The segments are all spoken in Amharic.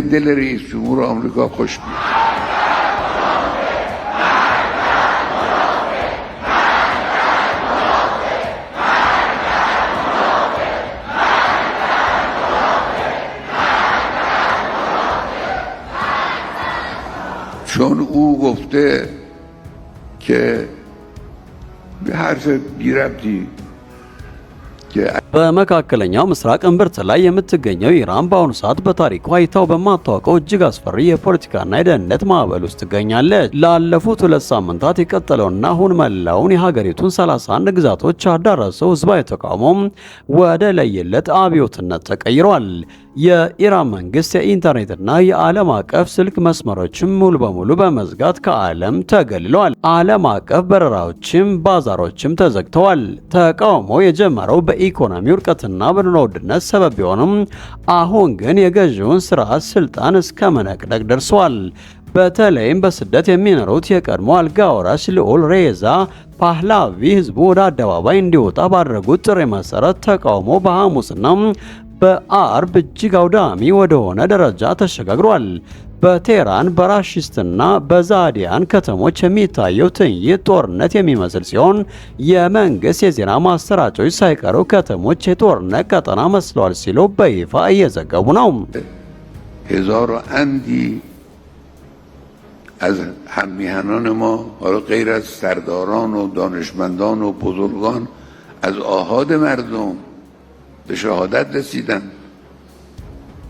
دل رئیس جمهور آمریکا خوش میشه. چون او گفته که به حرف بی‌ربطی በመካከለኛው ምስራቅ እምብርት ላይ የምትገኘው ኢራን በአሁኑ ሰዓት በታሪኳ አይታው በማታውቀው እጅግ አስፈሪ የፖለቲካና የደህንነት ማዕበል ውስጥ ትገኛለች። ላለፉት 2 ሳምንታት የቀጠለውና አሁን መላውን የሀገሪቱን 31 ግዛቶች ያዳረሰው ህዝባዊ ተቃውሞ ወደ ለየለት አብዮትነት ተቀይሯል። የኢራን መንግስት የኢንተርኔትና የዓለም አቀፍ ስልክ መስመሮችም ሙሉ በሙሉ በመዝጋት ከዓለም ተገልለዋል። ዓለም አቀፍ በረራዎችም ባዛሮችም ተዘግተዋል። ተቃውሞ የጀመረው በኢኮኖሚ ውድቀትና በኑሮ ውድነት ሰበብ ቢሆንም አሁን ግን የገዢውን ስርዓት ስልጣን እስከ መነቅነቅ ደርሷል። በተለይም በስደት የሚኖሩት የቀድሞ አልጋ ወራሽ ልዑል ሬዛ ፓህላቪ ህዝቡ ወደ አደባባይ እንዲወጣ ባደረጉት ጥሪ መሰረት ተቃውሞ በሐሙስና በአርብ እጅግ አውዳሚ ወደሆነ ደረጃ ተሸጋግሯል። በቴህራን በራሺስትና በዛዲያን ከተሞች የሚታየው ትዕይንት ጦርነት የሚመስል ሲሆን የመንግስት የዜና ማሰራጫዎች ሳይቀሩ ከተሞች የጦርነት ቀጠና መስለዋል ሲሉ በይፋ እየዘገቡ ነው። هزار و اندی از هممیهنان ما حالا غیر از سرداران و دانشمندان و بزرگان از آحاد مردم به شهادت رسیدن.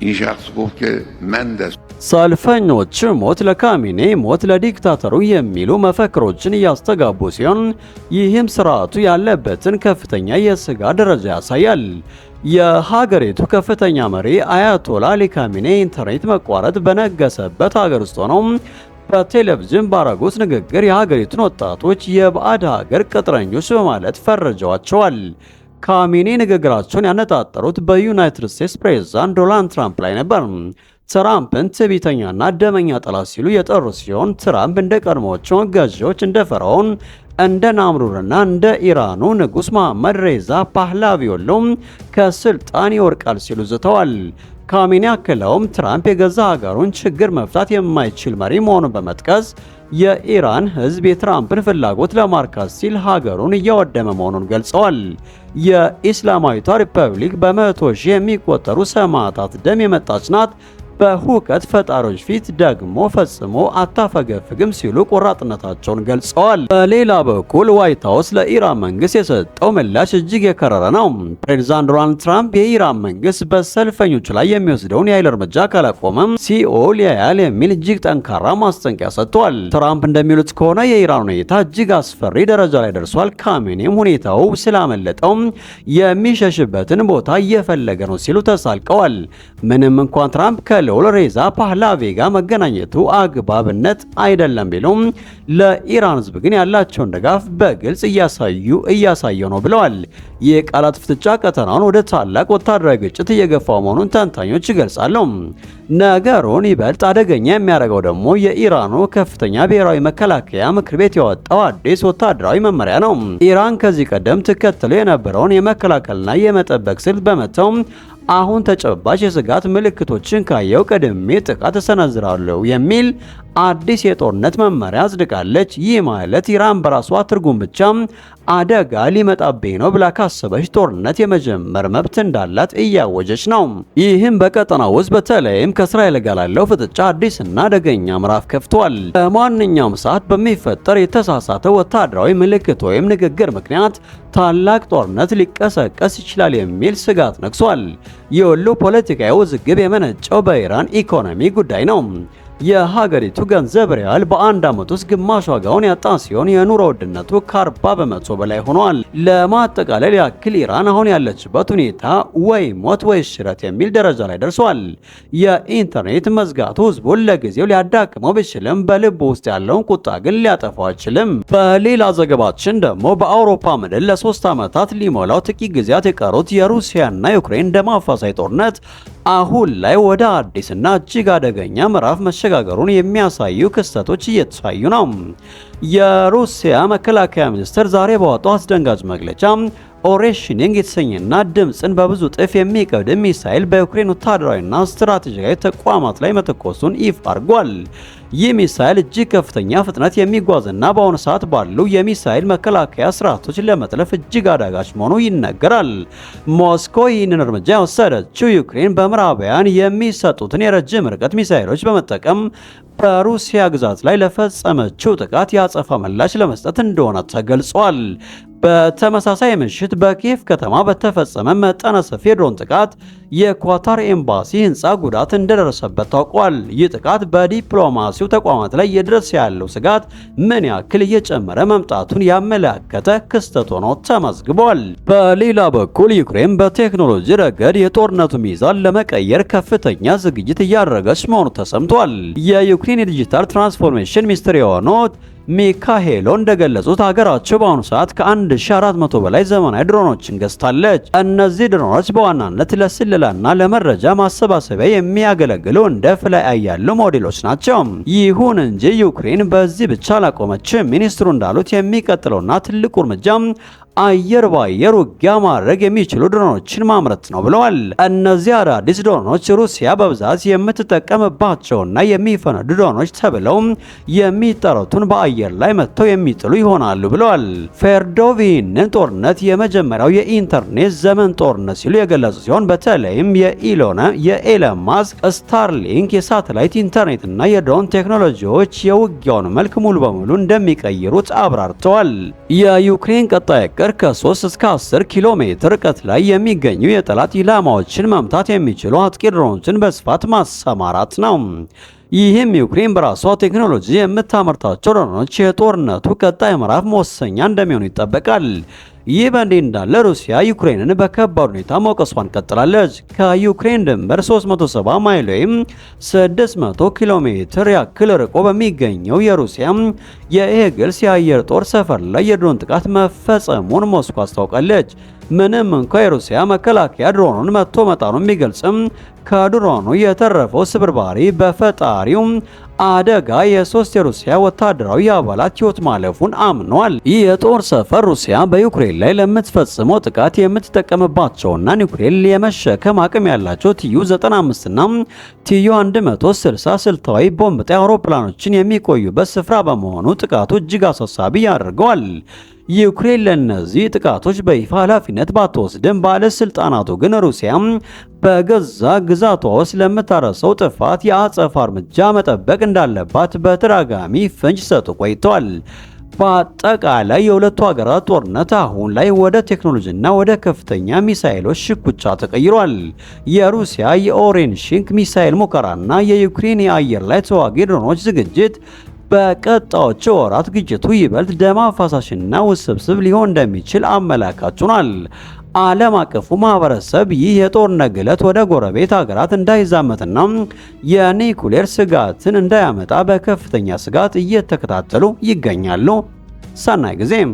این شخص گفت که من دست ሰልፈኞች ሞት ለካሚኔ ሞት ለዲክታተሩ የሚሉ መፈክሮችን እያስተጋቡ ሲሆን ይህም ስርዓቱ ያለበትን ከፍተኛ የስጋ ደረጃ ያሳያል። የሀገሪቱ ከፍተኛ መሪ አያቶላ አሊ ካሚኔ ኢንተርኔት መቋረጥ በነገሰበት ሀገር ውስጥ ሆነው በቴሌቪዥን ባረጉት ንግግር የሀገሪቱን ወጣቶች የባዕድ ሀገር ቅጥረኞች በማለት ፈርጀዋቸዋል። ካሚኔ ንግግራቸውን ያነጣጠሩት በዩናይትድ ስቴትስ ፕሬዝዳንት ዶናልድ ትራምፕ ላይ ነበር። ትራምፕን ትዕቢተኛና ደመኛ ጠላት ሲሉ የጠሩ ሲሆን ትራምፕ እንደ ቀድሞዎቹ ገዢዎች እንደ ፈርዖን እንደ ናምሩርና እንደ ኢራኑ ንጉስ መሐመድ ሬዛ ፓህላቪ ሁሉም ከስልጣን ይወርቃል ሲሉ ዝተዋል። ካሚኔ አክለውም ትራምፕ የገዛ ሀገሩን ችግር መፍታት የማይችል መሪ መሆኑን በመጥቀስ የኢራን ህዝብ የትራምፕን ፍላጎት ለማርካት ሲል ሀገሩን እያወደመ መሆኑን ገልጸዋል። የኢስላማዊቷ ሪፐብሊክ በመቶ ሺህ የሚቆጠሩ ሰማዕታት ደም የመጣች ናት፣ በሁከት ፈጣሪዎች ፊት ደግሞ ፈጽሞ አታፈገፍግም ሲሉ ቆራጥነታቸውን ገልጸዋል። በሌላ በኩል ዋይት ሀውስ ለኢራን መንግስት የሰጠው ምላሽ እጅግ የከረረ ነው። ፕሬዝዳንት ዶናልድ ትራምፕ የኢራን መንግስት በሰልፈኞች ላይ የሚወስደውን የኃይል እርምጃ ካላቆመም ሲኦል ያያል የሚል እጅግ ጠንካራ ማስጠንቀቂያ ሰጥቷል። ትራምፕ እንደሚሉት ከሆነ የኢራን ሁኔታ እጅግ አስፈሪ ደረጃ ላይ ደርሷል። ካሚኔም ሁኔታው ስላመለጠው የሚሸሽበትን ቦታ እየፈለገ ነው ሲሉ ተሳልቀዋል። ምንም እንኳን ትራምፕ ልዑል ሬዛ ፓህላቪ ጋር መገናኘቱ አግባብነት አይደለም ቢሉም ለኢራን ህዝብ ግን ያላቸውን ድጋፍ በግልጽ እያሳየው ነው ብለዋል። የቃላት ፍጥጫ ቀጠናውን ወደ ታላቅ ወታደራዊ ግጭት እየገፋው መሆኑን ተንታኞች ይገልጻሉ። ነገሩን ይበልጥ አደገኛ የሚያደርገው ደግሞ የኢራኑ ከፍተኛ ብሔራዊ መከላከያ ምክር ቤት ያወጣው አዲስ ወታደራዊ መመሪያ ነው። ኢራን ከዚህ ቀደም ትከተለው የነበረውን የመከላከልና የመጠበቅ ስልት በመተው አሁን ተጨባጭ የስጋት ምልክቶችን ካየው ቀድሜ ጥቃት እሰነዝራለሁ የሚል አዲስ የጦርነት መመሪያ አጽድቃለች። ይህ ማለት ኢራን በራሷ ትርጉም ብቻ አደጋ ሊመጣብኝ ነው ብላ ካሰበች ጦርነት የመጀመር መብት እንዳላት እያወጀች ነው። ይህም በቀጠናው ውስጥ በተለይም ከእስራኤል ጋር ላለው ፍጥጫ አዲስና አደገኛ ምዕራፍ ከፍቷል። በማንኛውም ሰዓት በሚፈጠር የተሳሳተ ወታደራዊ ምልክት ወይም ንግግር ምክንያት ታላቅ ጦርነት ሊቀሰቀስ ይችላል የሚል ስጋት ነግሷል። የሁሉ ፖለቲካዊ ውዝግብ የመነጨው በኢራን ኢኮኖሚ ጉዳይ ነው። የሀገሪቱ ገንዘብ ሪያል በአንድ ዓመት ውስጥ ግማሽ ዋጋውን ያጣ ሲሆን የኑሮ ውድነቱ ከ40 በመቶ በላይ ሆኗል። ለማጠቃለል ያክል ኢራን አሁን ያለችበት ሁኔታ ወይ ሞት ወይ ሽረት የሚል ደረጃ ላይ ደርሷል። የኢንተርኔት መዝጋቱ ህዝቡን ለጊዜው ሊያዳክመው ቢችልም በልብ ውስጥ ያለውን ቁጣ ግን ሊያጠፋው አይችልም። በሌላ ዘገባችን ደግሞ በአውሮፓ ምድር ለ3 ዓመታት ሊሞላው ጥቂት ጊዜያት የቀሩት የሩሲያና ዩክሬን ደም አፋሳሽ ጦርነት አሁን ላይ ወደ አዲስና እጅግ አደገኛ ምዕራፍ መሸጋገሩን የሚያሳዩ ክስተቶች እየተሳዩ ነው። የሩሲያ መከላከያ ሚኒስትር ዛሬ ባወጣው አስደንጋጭ መግለጫ ኦሬሽኒንግ የተሰኘና ድምፅን በብዙ ጥፍ የሚቀድ ሚሳኤል በዩክሬን ወታደራዊና ስትራቴጂካዊ ተቋማት ላይ መተኮሱን ይፋ አድርጓል። ይህ ሚሳኤል እጅግ ከፍተኛ ፍጥነት የሚጓዝና በአሁኑ ሰዓት ባሉ የሚሳኤል መከላከያ ስርዓቶች ለመጥለፍ እጅግ አዳጋች መሆኑ ይነገራል። ሞስኮ ይህንን እርምጃ የወሰደችው ዩክሬን በምዕራባውያን የሚሰጡትን የረጅም ርቀት ሚሳኤሎች በመጠቀም በሩሲያ ግዛት ላይ ለፈጸመችው ጥቃት የአጸፋ ምላሽ ለመስጠት እንደሆነ ተገልጿል። በተመሳሳይ ምሽት በኪየቭ ከተማ በተፈጸመ መጠነ ሰፊ የድሮን ጥቃት የኳታር ኤምባሲ ህንፃ ጉዳት እንደደረሰበት ታውቋል። ይህ ጥቃት በዲፕሎማሲው ተቋማት ላይ እየደረሰ ያለው ስጋት ምን ያክል እየጨመረ መምጣቱን ያመለከተ ክስተት ሆኖ ተመዝግቧል። በሌላ በኩል ዩክሬን በቴክኖሎጂ ረገድ የጦርነቱ ሚዛን ለመቀየር ከፍተኛ ዝግጅት እያደረገች መሆኑ ተሰምቷል። የዩክሬን የዲጂታል ትራንስፎርሜሽን ሚኒስትር የሆኑት ሚካኤሎ እንደገለጹት ሀገራቸው በአሁኑ ሰዓት ከ1400 በላይ ዘመናዊ ድሮኖችን ገዝታለች። እነዚህ ድሮኖች በዋናነት ለስለላና ለመረጃ ማሰባሰቢያ የሚያገለግሉ እንደ ፍላይ ያሉ ሞዴሎች ናቸው። ይሁን እንጂ ዩክሬን በዚህ ብቻ አላቆመችም። ሚኒስትሩ እንዳሉት የሚቀጥለውና ትልቁ እርምጃ አየር ባየር ውጊያ ማድረግ የሚችሉ ድሮኖችን ማምረት ነው ብለዋል። እነዚህ አዳዲስ ድሮኖች ሩሲያ በብዛት የምትጠቀምባቸውና የሚፈነዱ ድሮኖች ተብለው የሚጠሩትን በአየር ላይ መጥተው የሚጥሉ ይሆናሉ ብለዋል። ፌርዶቭ ይህንን ጦርነት የመጀመሪያው የኢንተርኔት ዘመን ጦርነት ሲሉ የገለጹ ሲሆን በተለይም የኤለን ማስክ ስታርሊንክ የሳተላይት ኢንተርኔትና የድሮን ቴክኖሎጂዎች የውጊያውን መልክ ሙሉ በሙሉ እንደሚቀይሩት አብራርተዋል። የዩክሬን ቀጣይ ከ3 እስከ 10 ኪሎ ሜትር ርቀት ላይ የሚገኙ የጠላት ኢላማዎችን መምታት የሚችሉ አጥቂ ድሮኖችን በስፋት ማሰማራት ነው። ይህም ዩክሬን በራሷ ቴክኖሎጂ የምታመርታቸው ድሮኖች የጦርነቱ ቀጣይ ምዕራፍ መወሰኛ እንደሚሆኑ ይጠበቃል። ይህ በእንዲህ እንዳለ ሩሲያ ዩክሬንን በከባድ ሁኔታ መውቀሷን ቀጥላለች። ከዩክሬን ድንበር 370 ማይል ወይም 600 ኪሎ ሜትር ያክል ርቆ በሚገኘው የሩሲያ የኤግልስ የአየር ጦር ሰፈር ላይ የድሮን ጥቃት መፈጸሙን ሞስኮ አስታውቃለች። ምንም እንኳ የሩሲያ መከላከያ ድሮኑን መቶ መጣኑን ቢገልጽም ከድሮኑ የተረፈው ስብርባሪ በፈጣሪው አደጋ የ3 የሩሲያ ወታደራዊ አባላት ሕይወት ማለፉን አምኗል። ይህ የጦር ሰፈር ሩሲያ በዩክሬን ላይ ለምትፈጽመው ጥቃት የምትጠቀምባቸውና ዩክሬን የመሸከም አቅም ያላቸው ቲዩ-95 እና ቲዩ-160 ስልታዊ ቦምብ ጣይ አውሮፕላኖችን የሚቆዩበት ስፍራ በመሆኑ ጥቃቱ እጅግ አሳሳቢ ያደርገዋል። ዩክሬን ለነዚህ ጥቃቶች በይፋ ኃላፊነት ባትወስድም ባለስልጣናቱ ግን ሩሲያ በገዛ ግዛቷ ውስጥ ለምታረሰው ጥፋት የአጸፋ እርምጃ መጠበቅ እንዳለባት በተደጋጋሚ ፍንጭ ሰጡ ቆይተዋል። በአጠቃላይ የሁለቱ ሀገራት ጦርነት አሁን ላይ ወደ ቴክኖሎጂና ወደ ከፍተኛ ሚሳኤሎች ሽኩቻ ተቀይሯል። የሩሲያ የኦሬሽኒንግ ሚሳኤል ሙከራና የዩክሬን የአየር ላይ ተዋጊ ድሮኖች ዝግጅት በቀጣዮቹ ወራት ግጭቱ ይበልጥ ደም አፋሳሽና ውስብስብ ሊሆን እንደሚችል አመላካች ሆኗል። ዓለም አቀፉ ማህበረሰብ ይህ የጦርነት ግለት ወደ ጎረቤት ሀገራት እንዳይዛመትና የኒኩሌር ስጋትን እንዳያመጣ በከፍተኛ ስጋት እየተከታተሉ ይገኛሉ። ሰናይ ጊዜም